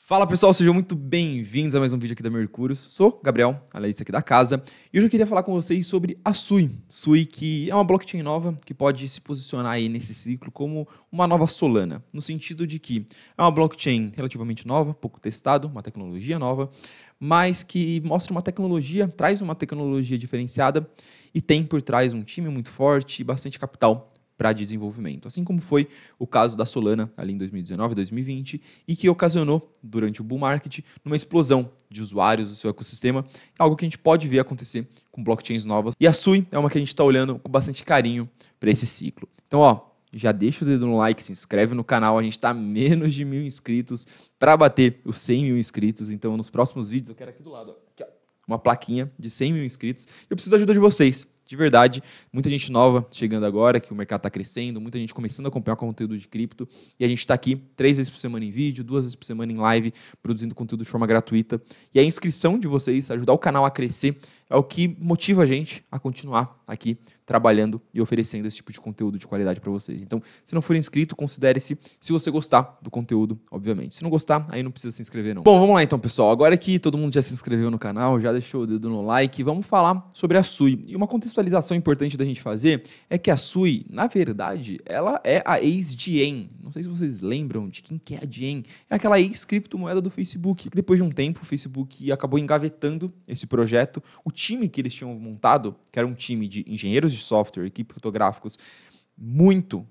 Fala pessoal, sejam muito bem-vindos a mais um vídeo aqui da Mercúrio. Sou Gabriel, analista aqui da casa, e hoje eu queria falar com vocês sobre a Sui. Sui, que é uma blockchain nova que pode se posicionar aí nesse ciclo como uma nova Solana, no sentido de que é uma blockchain relativamente nova, pouco testada, uma tecnologia nova, mas que mostra uma tecnologia, traz uma tecnologia diferenciada e tem por trás um time muito forte e bastante capital para desenvolvimento, assim como foi o caso da Solana ali em 2019, 2020, e que ocasionou, durante o bull market, uma explosão de usuários do seu ecossistema, algo que a gente pode ver acontecer com blockchains novas. E a Sui é uma que a gente está olhando com bastante carinho para esse ciclo. Então, já deixa o dedo no like, se inscreve no canal, a gente está a menos de 1.000 inscritos para bater os 100 mil inscritos, então nos próximos vídeos, eu quero aqui do lado, aqui, uma plaquinha de 100 mil inscritos, eu preciso da ajuda de vocês. De verdade, muita gente nova chegando agora, que o mercado está crescendo, muita gente começando a acompanhar conteúdo de cripto, e a gente está aqui 3 vezes por semana em vídeo, 2 vezes por semana em live, produzindo conteúdo de forma gratuita. E a inscrição de vocês, ajudar o canal a crescer, é o que motiva a gente a continuar aqui trabalhando e oferecendo esse tipo de conteúdo de qualidade para vocês. Então, se não for inscrito, considere-se, se você gostar do conteúdo, obviamente. Se não gostar, aí não precisa se inscrever não. Bom, vamos lá então, pessoal. Agora que todo mundo já se inscreveu no canal, já deixou o dedo no like, vamos falar sobre a Sui. E uma contextualização importante da gente fazer é que a Sui, na verdade, ela é a ex-Diem. Não sei se vocês lembram de quem que é a Diem. É aquela ex-criptomoeda do Facebook. Depois de um tempo, o Facebook acabou engavetando esse projeto. O time que eles tinham montado, que era um time de engenheiros de software e criptográficos muito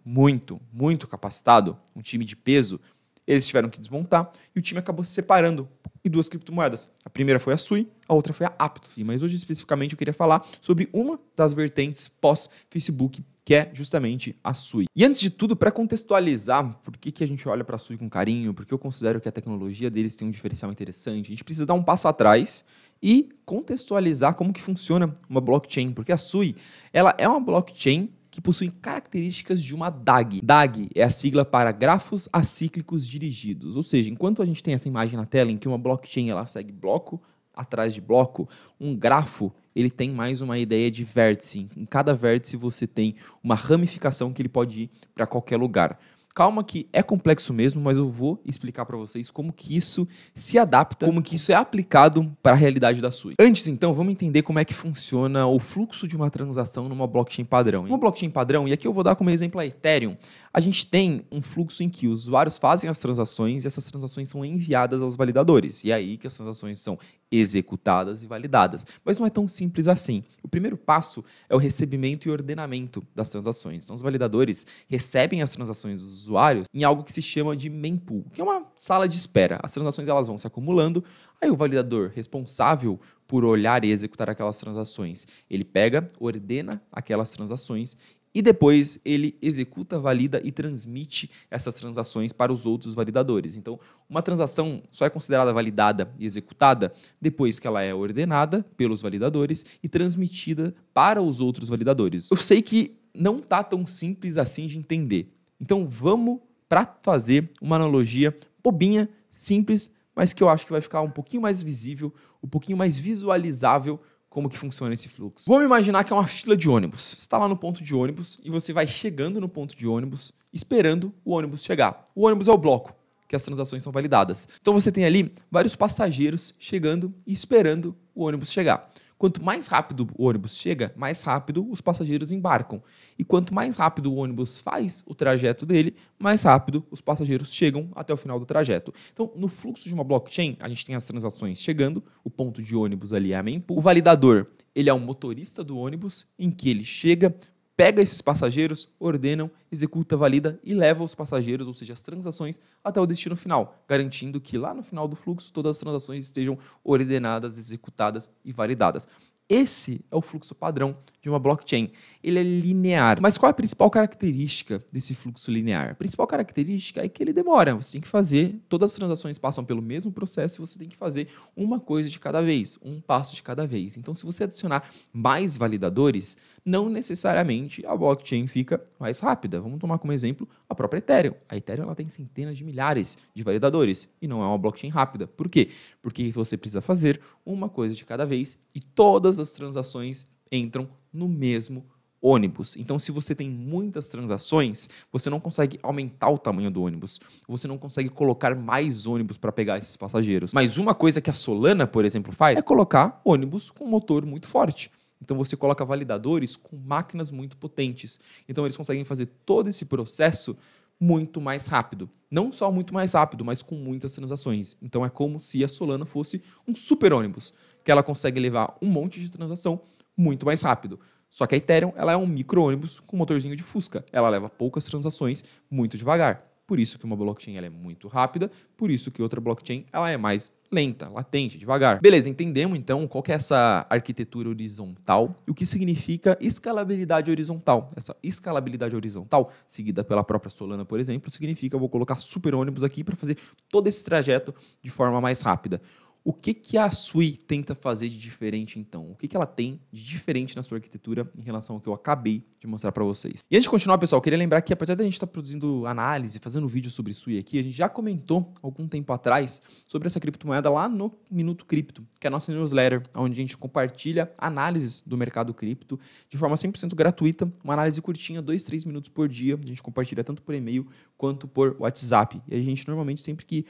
capacitado, um time de peso, eles tiveram que desmontar e o time acabou se separando em 2 criptomoedas. A primeira foi a Sui, a outra foi a Aptos. Mas hoje, especificamente, eu queria falar sobre uma das vertentes pós-Facebook, que é justamente a Sui. E antes de tudo, para contextualizar por que a gente olha para a Sui com carinho, porque eu considero que a tecnologia deles tem um diferencial interessante, a gente precisa dar um passo atrás e contextualizar como que funciona uma blockchain, porque a Sui, ela é uma blockchain que possui características de uma DAG. DAG é a sigla para grafos acíclicos dirigidos, ou seja, enquanto a gente tem essa imagem na tela em que uma blockchain ela segue bloco atrás de bloco, um grafo ele tem mais uma ideia de vértice. Em cada vértice você tem uma ramificação que ele pode ir para qualquer lugar. Calma que é complexo mesmo, mas eu vou explicar para vocês como que isso se adapta, como que isso é aplicado para a realidade da Sui. Antes, então, vamos entender como é que funciona o fluxo de uma transação numa blockchain padrão. Uma blockchain padrão, e aqui eu vou dar como exemplo a Ethereum, a gente tem um fluxo em que os usuários fazem as transações e essas transações são enviadas aos validadores. E é aí que as transações são executadas e validadas. Mas não é tão simples assim. O primeiro passo é o recebimento e ordenamento das transações. Então, os validadores recebem as transações dos usuários em algo que se chama de mempool, que é uma sala de espera. As transações elas vão se acumulando, aí o validador responsável por olhar e executar aquelas transações, ele pega, ordena aquelas transações e depois ele executa, valida e transmite essas transações para os outros validadores. Então, uma transação só é considerada validada e executada depois que ela é ordenada pelos validadores e transmitida para os outros validadores. Eu sei que não está tão simples assim de entender. Então, vamos para fazer uma analogia bobinha, simples, mas que eu acho que vai ficar um pouquinho mais visível, um pouquinho mais visualizável como que funciona esse fluxo. Vamos imaginar que é uma fila de ônibus. Você está lá no ponto de ônibus e você vai chegando no ponto de ônibus esperando o ônibus chegar. O ônibus é o bloco, que as transações são validadas. Então você tem ali vários passageiros chegando e esperando o ônibus chegar. Quanto mais rápido o ônibus chega, mais rápido os passageiros embarcam. E quanto mais rápido o ônibus faz o trajeto dele, mais rápido os passageiros chegam até o final do trajeto. Então, no fluxo de uma blockchain, a gente tem as transações chegando, o ponto de ônibus ali é a mempool. O validador, ele é o motorista do ônibus, em que ele chega, pega esses passageiros, ordenam, executa, valida e leva os passageiros, ou seja, as transações, até o destino final, garantindo que lá no final do fluxo todas as transações estejam ordenadas, executadas e validadas. Esse é o fluxo padrão de uma blockchain. Ele é linear. Mas qual é a principal característica desse fluxo linear? A principal característica é que ele demora. Você tem que fazer, todas as transações passam pelo mesmo processo e você tem que fazer uma coisa de cada vez, um passo de cada vez. Então, se você adicionar mais validadores, não necessariamente a blockchain fica mais rápida. Vamos tomar como exemplo a própria Ethereum. A Ethereum ela tem centenas de milhares de validadores e não é uma blockchain rápida. Por quê? Porque você precisa fazer uma coisa de cada vez e todas as transações entram no mesmo ônibus. Então, se você tem muitas transações, você não consegue aumentar o tamanho do ônibus. Você não consegue colocar mais ônibus para pegar esses passageiros. Mas uma coisa que a Solana, por exemplo, faz é colocar ônibus com motor muito forte. Então, você coloca validadores com máquinas muito potentes. Então, eles conseguem fazer todo esse processo muito mais rápido. Não só muito mais rápido, mas com muitas transações. Então, é como se a Solana fosse um super ônibus, que ela consegue levar um monte de transação muito mais rápido. Só que a Ethereum ela é um micro-ônibus com motorzinho de Fusca. Ela leva poucas transações muito devagar. Por isso que uma blockchain ela é muito rápida, por isso que outra blockchain ela é mais lenta, latente, devagar. Beleza, entendemos então qual que é essa arquitetura horizontal e o que significa escalabilidade horizontal. Essa escalabilidade horizontal, seguida pela própria Solana, por exemplo, significa eu vou colocar super ônibus aqui para fazer todo esse trajeto de forma mais rápida. O que a Sui tenta fazer de diferente, então? O que ela tem de diferente na sua arquitetura em relação ao que eu acabei de mostrar para vocês? E antes de continuar, pessoal, eu queria lembrar que, apesar de a gente estar produzindo análise, fazendo vídeo sobre Sui aqui, a gente já comentou algum tempo atrás sobre essa criptomoeda lá no Minuto Cripto, que é a nossa newsletter, onde a gente compartilha análises do mercado cripto de forma 100% gratuita, uma análise curtinha, 2, 3 minutos por dia. A gente compartilha tanto por e-mail quanto por WhatsApp. E a gente normalmente sempre que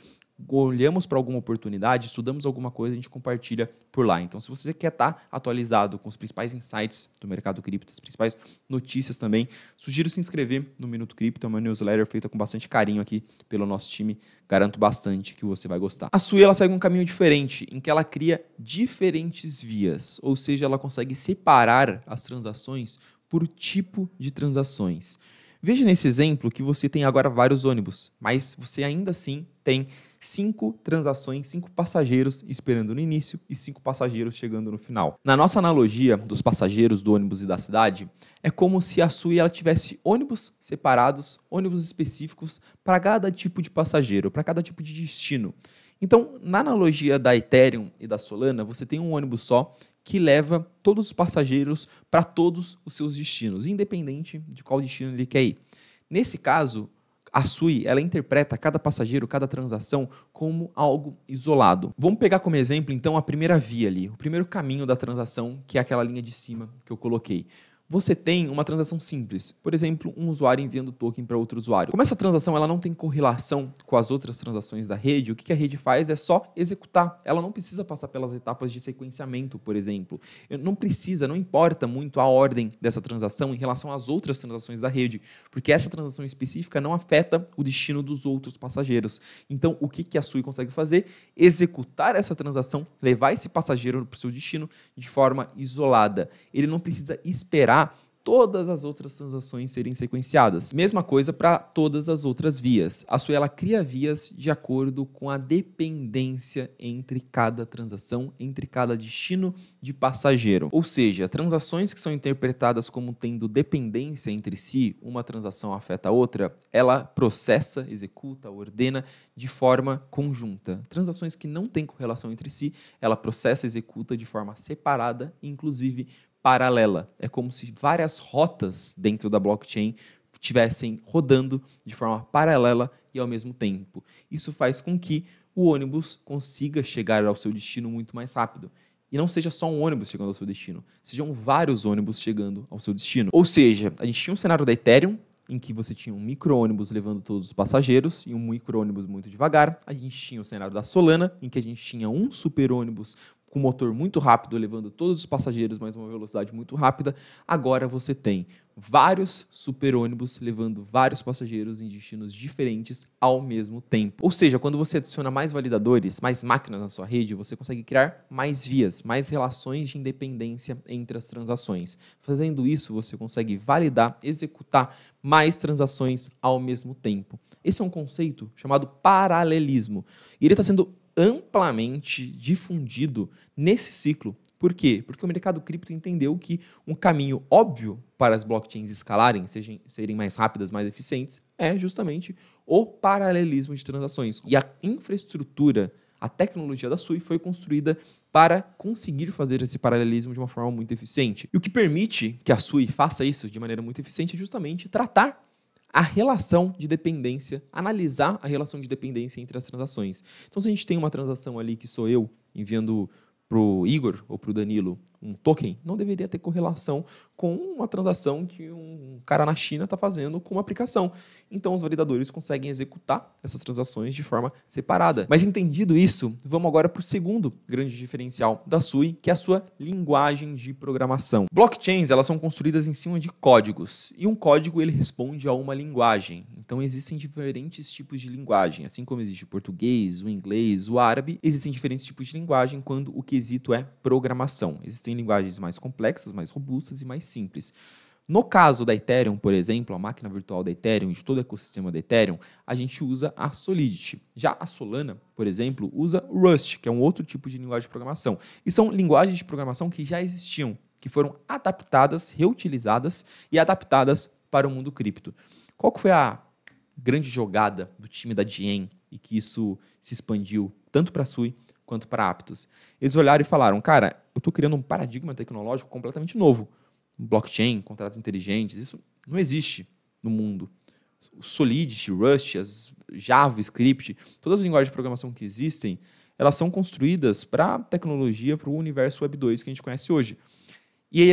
olhamos para alguma oportunidade, estudamos alguma coisa, a gente compartilha por lá. Então, se você quer estar atualizado com os principais insights do mercado cripto, as principais notícias também, sugiro se inscrever no Minuto Cripto, é uma newsletter feita com bastante carinho aqui pelo nosso time. Garanto bastante que você vai gostar. A Sui ela segue um caminho diferente, em que ela cria diferentes vias, ou seja, ela consegue separar as transações por tipo de transações. Veja nesse exemplo que você tem agora vários ônibus, mas você ainda assim tem 5 transações, 5 passageiros esperando no início e 5 passageiros chegando no final. Na nossa analogia dos passageiros do ônibus e da cidade, é como se a Sui ela tivesse ônibus separados, ônibus específicos para cada tipo de passageiro, para cada tipo de destino. Então, na analogia da Ethereum e da Solana, você tem um ônibus só que leva todos os passageiros para todos os seus destinos, independente de qual destino ele quer ir. Nesse caso, a Sui ela interpreta cada passageiro, cada transação como algo isolado. Vamos pegar como exemplo, então, a primeira via ali, o primeiro caminho da transação, que é aquela linha de cima que eu coloquei. Você tem uma transação simples, por exemplo, um usuário enviando token para outro usuário. Como essa transação ela não tem correlação com as outras transações da rede, o que a rede faz é só executar. Ela não precisa passar pelas etapas de sequenciamento, por exemplo. Não importa muito a ordem dessa transação em relação às outras transações da rede, porque essa transação específica não afeta o destino dos outros passageiros. Então, o que a Sui consegue fazer? Executar essa transação, levar esse passageiro para o seu destino de forma isolada. Ele não precisa esperar todas as outras transações serem sequenciadas. Mesma coisa para todas as outras vias. A Sui ela cria vias de acordo com a dependência entre cada transação, entre cada destino de passageiro. Ou seja, transações que são interpretadas como tendo dependência entre si, uma transação afeta a outra, ela processa, executa, ordena de forma conjunta. Transações que não têm correlação entre si, ela processa, executa de forma separada, inclusive paralela. É como se várias rotas dentro da blockchain estivessem rodando de forma paralela e ao mesmo tempo. Isso faz com que o ônibus consiga chegar ao seu destino muito mais rápido. E não seja só um ônibus chegando ao seu destino, sejam vários ônibus chegando ao seu destino. Ou seja, a gente tinha um cenário da Ethereum, em que você tinha um micro-ônibus levando todos os passageiros e um micro-ônibus muito devagar. A gente tinha o cenário da Solana, em que a gente tinha um super-ônibus com motor muito rápido, levando todos os passageiros, mas uma velocidade muito rápida. Agora você tem vários super-ônibus levando vários passageiros em destinos diferentes ao mesmo tempo. Ou seja, quando você adiciona mais validadores, mais máquinas na sua rede, você consegue criar mais vias, mais relações de independência entre as transações. Fazendo isso, você consegue validar, executar mais transações ao mesmo tempo. Esse é um conceito chamado paralelismo. E ele está sendo amplamente difundido nesse ciclo. Por quê? Porque o mercado cripto entendeu que um caminho óbvio para as blockchains escalarem, serem mais rápidas, mais eficientes, é justamente o paralelismo de transações. E a infraestrutura, a tecnologia da Sui foi construída para conseguir fazer esse paralelismo de uma forma muito eficiente. E o que permite que a Sui faça isso de maneira muito eficiente é justamente tratar a relação de dependência, analisar a relação de dependência entre as transações. Então, se a gente tem uma transação ali que sou eu enviando para o Igor ou para o Danilo um token, não deveria ter correlação com uma transação que um cara na China está fazendo com uma aplicação. Então, os validadores conseguem executar essas transações de forma separada. Mas entendido isso, vamos agora para o segundo grande diferencial da SUI, que é a sua linguagem de programação. Blockchains, elas são construídas em cima de códigos, e um código ele responde a uma linguagem. Então, existem diferentes tipos de linguagem. Assim como existe o português, o inglês, o árabe, existem diferentes tipos de linguagem quando o quesito é programação. Existem linguagens mais complexas, mais robustas e mais simples. No caso da Ethereum, por exemplo, a máquina virtual da Ethereum e de todo o ecossistema da Ethereum, a gente usa a Solidity. Já a Solana, por exemplo, usa o Rust, que é um outro tipo de linguagem de programação. E são linguagens de programação que já existiam, que foram adaptadas, reutilizadas e adaptadas para o mundo cripto. Qual que foi a grande jogada do time da Diem e que isso se expandiu tanto para a SUI quanto para a Aptos? Eles olharam e falaram, cara, eu estou criando um paradigma tecnológico completamente novo. Blockchain, contratos inteligentes, isso não existe no mundo. Solidity, Rust, JavaScript, todas as linguagens de programação que existem, elas são construídas para a tecnologia, para o universo Web 2 que a gente conhece hoje. E aí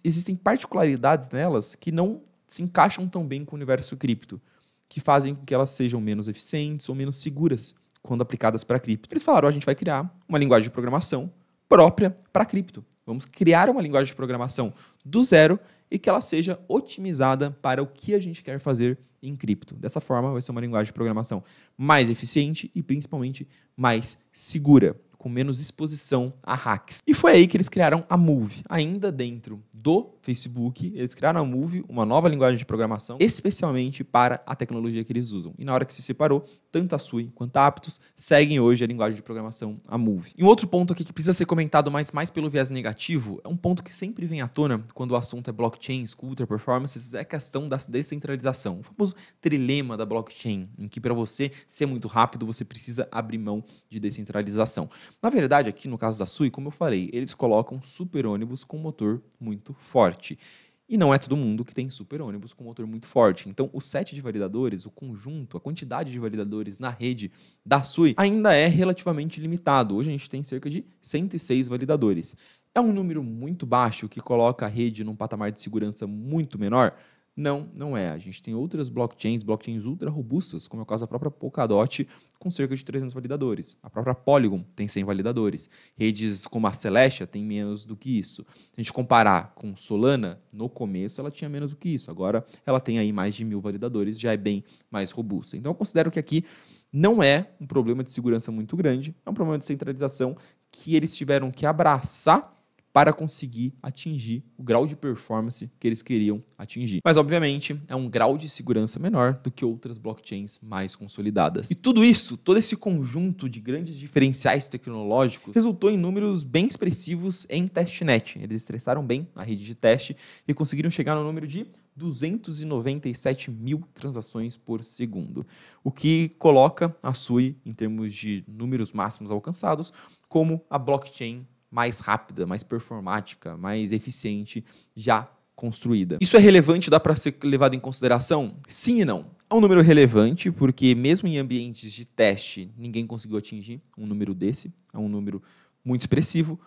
existem particularidades nelas que não se encaixam tão bem com o universo cripto, que fazem com que elas sejam menos eficientes ou menos seguras quando aplicadas para cripto. Eles falaram, a gente vai criar uma linguagem de programação própria para cripto. Vamos criar uma linguagem de programação do zero e que ela seja otimizada para o que a gente quer fazer em cripto. Dessa forma, vai ser uma linguagem de programação mais eficiente e principalmente mais segura, com menos exposição a hacks. E foi aí que eles criaram a Move. Ainda dentro do Facebook, eles criaram a Move, uma nova linguagem de programação, especialmente para a tecnologia que eles usam. E na hora que se separou, tanto a SUI quanto a Aptos seguem hoje a linguagem de programação, a Move. E um outro ponto aqui que precisa ser comentado mais pelo viés negativo, é um ponto que sempre vem à tona quando o assunto é blockchain, ultra performances, é a questão da descentralização. O famoso trilema da blockchain, em que para você ser muito rápido, você precisa abrir mão de descentralização. Na verdade, aqui no caso da SUI, como eu falei, eles colocam super ônibus com motor muito forte. E não é todo mundo que tem super ônibus com motor muito forte. Então, o set de validadores, o conjunto, a quantidade de validadores na rede da SUI ainda é relativamente limitado. Hoje a gente tem cerca de 106 validadores. É um número muito baixo que coloca a rede num patamar de segurança muito menor? Não, não é. A gente tem outras blockchains ultra robustas, como é o caso da própria Polkadot, com cerca de 300 validadores. A própria Polygon tem 100 validadores. Redes como a Celestia tem menos do que isso. Se a gente comparar com Solana, no começo ela tinha menos do que isso. Agora ela tem aí mais de 1000 validadores, já é bem mais robusta. Então eu considero que aqui não é um problema de segurança muito grande, é um problema de centralização que eles tiveram que abraçar para conseguir atingir o grau de performance que eles queriam atingir. Mas, obviamente, é um grau de segurança menor do que outras blockchains mais consolidadas. E tudo isso, todo esse conjunto de grandes diferenciais tecnológicos, resultou em números bem expressivos em testnet. Eles estressaram bem a rede de teste e conseguiram chegar no número de 297 mil transações por segundo, o que coloca a SUI, em termos de números máximos alcançados, como a blockchain mais rápida, mais performática, mais eficiente já construída. Isso é relevante, dá para ser levado em consideração? Sim e não. É um número relevante, porque mesmo em ambientes de teste, ninguém conseguiu atingir um número desse, é um número muito expressivo,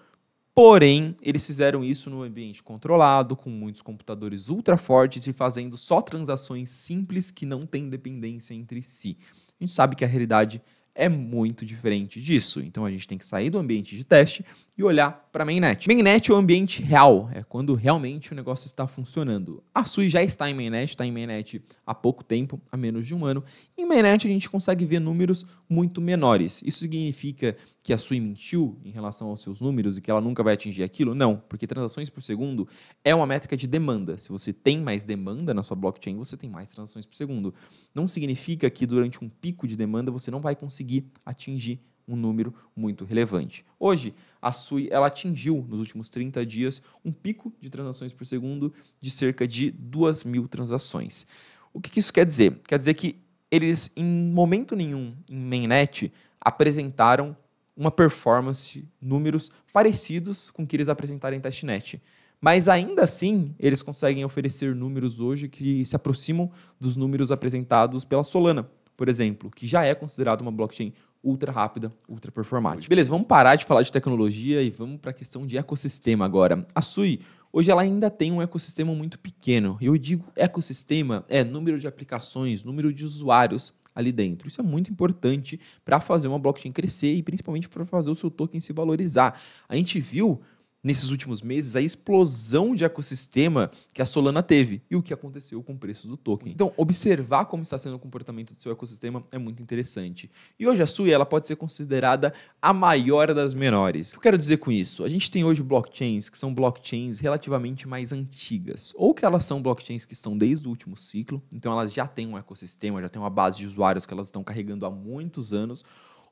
porém, eles fizeram isso no ambiente controlado, com muitos computadores ultra fortes e fazendo só transações simples que não têm dependência entre si. A gente sabe que a realidade é muito diferente disso. Então, a gente tem que sair do ambiente de teste e olhar para a mainnet. Mainnet é o ambiente real, é quando realmente o negócio está funcionando. A SUI já está em mainnet há pouco tempo, há menos de um ano. Em mainnet, a gente consegue ver números muito menores. Isso significa que a SUI mentiu em relação aos seus números e que ela nunca vai atingir aquilo? Não, porque transações por segundo é uma métrica de demanda. Se você tem mais demanda na sua blockchain, você tem mais transações por segundo. Não significa que durante um pico de demanda você não vai conseguir atingir um número muito relevante. Hoje, a SUI ela atingiu, nos últimos 30 dias, um pico de transações por segundo de cerca de 2.000 transações. O que isso quer dizer? Quer dizer que eles, em momento nenhum, em mainnet, apresentaram uma performance, números parecidos com o que eles apresentaram em testnet. Mas ainda assim, eles conseguem oferecer números hoje que se aproximam dos números apresentados pela Solana, por exemplo, que já é considerada uma blockchain ultra rápida, ultra performática. Beleza, vamos parar de falar de tecnologia e vamos para a questão de ecossistema agora. A Sui, hoje ela ainda tem um ecossistema muito pequeno. Eu digo ecossistema é número de aplicações, número de usuários ali dentro. Isso é muito importante para fazer uma blockchain crescer e principalmente para fazer o seu token se valorizar. A gente viu nesses últimos meses a explosão de ecossistema que a Solana teve e o que aconteceu com o preço do token. Então, observar como está sendo o comportamento do seu ecossistema é muito interessante. E hoje a Sui ela pode ser considerada a maior das menores. O que eu quero dizer com isso? A gente tem hoje blockchains que são blockchains relativamente mais antigas, ou que elas são blockchains que estão desde o último ciclo, então elas já têm um ecossistema, já têm uma base de usuários que elas estão carregando há muitos anos,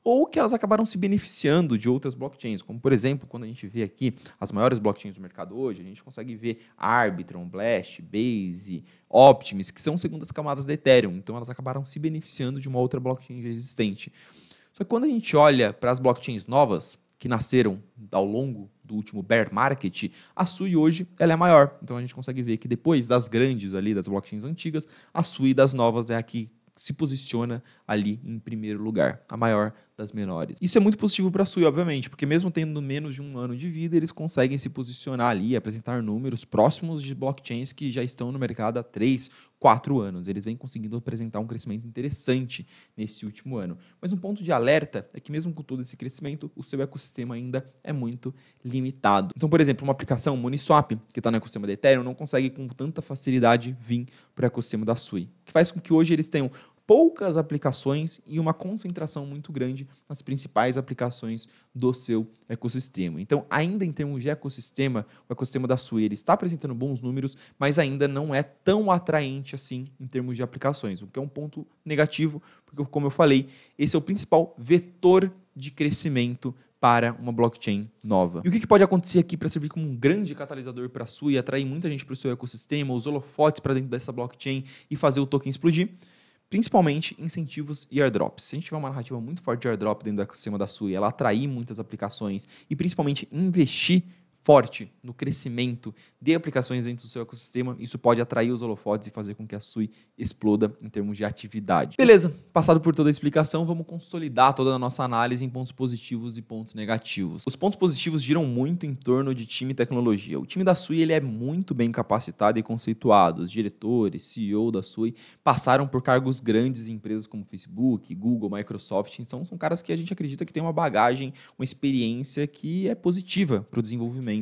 ou que elas acabaram se beneficiando de outras blockchains, como por exemplo, quando a gente vê aqui as maiores blockchains do mercado hoje, a gente consegue ver Arbitrum, Blast, Base, Optimus, que são segundas camadas da Ethereum, então elas acabaram se beneficiando de uma outra blockchain já existente. Só que quando a gente olha para as blockchains novas, que nasceram ao longo do último bear market, a Sui hoje ela é maior, então a gente consegue ver que depois das grandes ali, das blockchains antigas, a Sui das novas é a que se posiciona ali em primeiro lugar, a maior das menores. Isso é muito positivo para a Sui, obviamente, porque mesmo tendo menos de um ano de vida, eles conseguem se posicionar ali, apresentar números próximos de blockchains que já estão no mercado há 3, 4 anos. Eles vêm conseguindo apresentar um crescimento interessante nesse último ano. Mas um ponto de alerta é que mesmo com todo esse crescimento, o seu ecossistema ainda é muito limitado. Então, por exemplo, uma aplicação Uniswap, que está no ecossistema da Ethereum, não consegue com tanta facilidade vir para o ecossistema da Sui, o que faz com que hoje eles tenham poucas aplicações e uma concentração muito grande nas principais aplicações do seu ecossistema. Então, ainda em termos de ecossistema, o ecossistema da Sui ele está apresentando bons números, mas ainda não é tão atraente assim em termos de aplicações, o que é um ponto negativo, porque, como eu falei, esse é o principal vetor de crescimento para uma blockchain nova. E o que pode acontecer aqui para servir como um grande catalisador para a Sui e atrair muita gente para o seu ecossistema, os holofotes para dentro dessa blockchain e fazer o token explodir? Principalmente incentivos e airdrops. Se a gente tiver uma narrativa muito forte de airdrop dentro do ecossistema da Sui, ela atrair muitas aplicações e principalmente investir forte no crescimento de aplicações dentro do seu ecossistema, isso pode atrair os holofotes e fazer com que a Sui exploda em termos de atividade. Beleza, passado por toda a explicação, vamos consolidar toda a nossa análise em pontos positivos e pontos negativos. Os pontos positivos giram muito em torno de time e tecnologia. O time da Sui ele é muito bem capacitado e conceituado. Os diretores, CEO da Sui passaram por cargos grandes em empresas como Facebook, Google, Microsoft, então são caras que a gente acredita que tem uma bagagem, uma experiência que é positiva para o desenvolvimento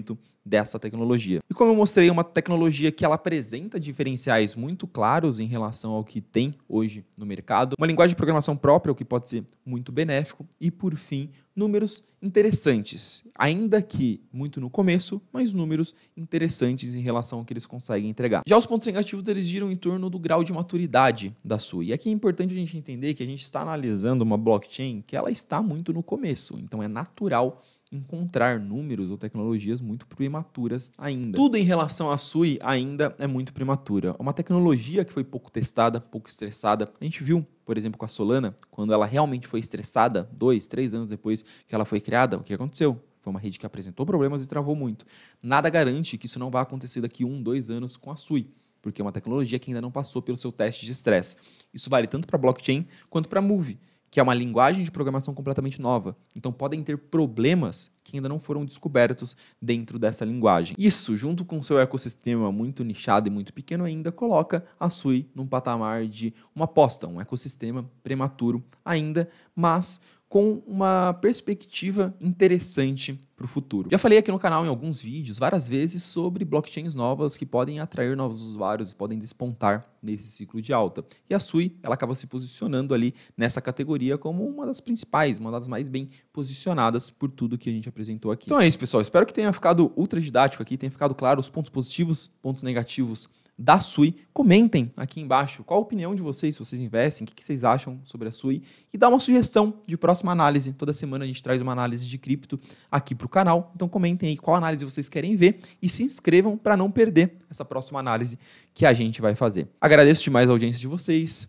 dessa tecnologia. E como eu mostrei, é uma tecnologia que ela apresenta diferenciais muito claros em relação ao que tem hoje no mercado, uma linguagem de programação própria, o que pode ser muito benéfico, e por fim, números interessantes, ainda que muito no começo, mas números interessantes em relação ao que eles conseguem entregar. Já os pontos negativos, eles giram em torno do grau de maturidade da Sui. E aqui é importante a gente entender que a gente está analisando uma blockchain que ela está muito no começo, então é natural encontrar números ou tecnologias muito prematuras ainda. Tudo em relação à Sui ainda é muito prematura. Uma tecnologia que foi pouco testada, pouco estressada. A gente viu, por exemplo, com a Solana, quando ela realmente foi estressada, 2, 3 anos depois que ela foi criada, o que aconteceu? Foi uma rede que apresentou problemas e travou muito. Nada garante que isso não vai acontecer daqui 1, 2 anos com a Sui, porque é uma tecnologia que ainda não passou pelo seu teste de estresse. Isso vale tanto para blockchain quanto para Move, que é uma linguagem de programação completamente nova. Então, podem ter problemas que ainda não foram descobertos dentro dessa linguagem. Isso, junto com o seu ecossistema muito nichado e muito pequeno ainda, coloca a Sui num patamar de uma aposta, um ecossistema prematuro ainda, mas com uma perspectiva interessante para o futuro. Já falei aqui no canal em alguns vídeos, várias vezes, sobre blockchains novas que podem atrair novos usuários e podem despontar nesse ciclo de alta. E a Sui, ela acaba se posicionando ali nessa categoria como uma das principais, uma das mais bem posicionadas por tudo que a gente apresentou aqui. Então é isso, pessoal. Espero que tenha ficado ultra didático aqui, tenha ficado claro os pontos positivos, pontos negativos da Sui. Comentem aqui embaixo qual a opinião de vocês, se vocês investem, o que vocês acham sobre a Sui e dá uma sugestão de próxima análise. Toda semana a gente traz uma análise de cripto aqui para o canal, então comentem aí qual análise vocês querem ver e se inscrevam para não perder essa próxima análise que a gente vai fazer. Agradeço demais a audiência de vocês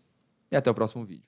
e até o próximo vídeo.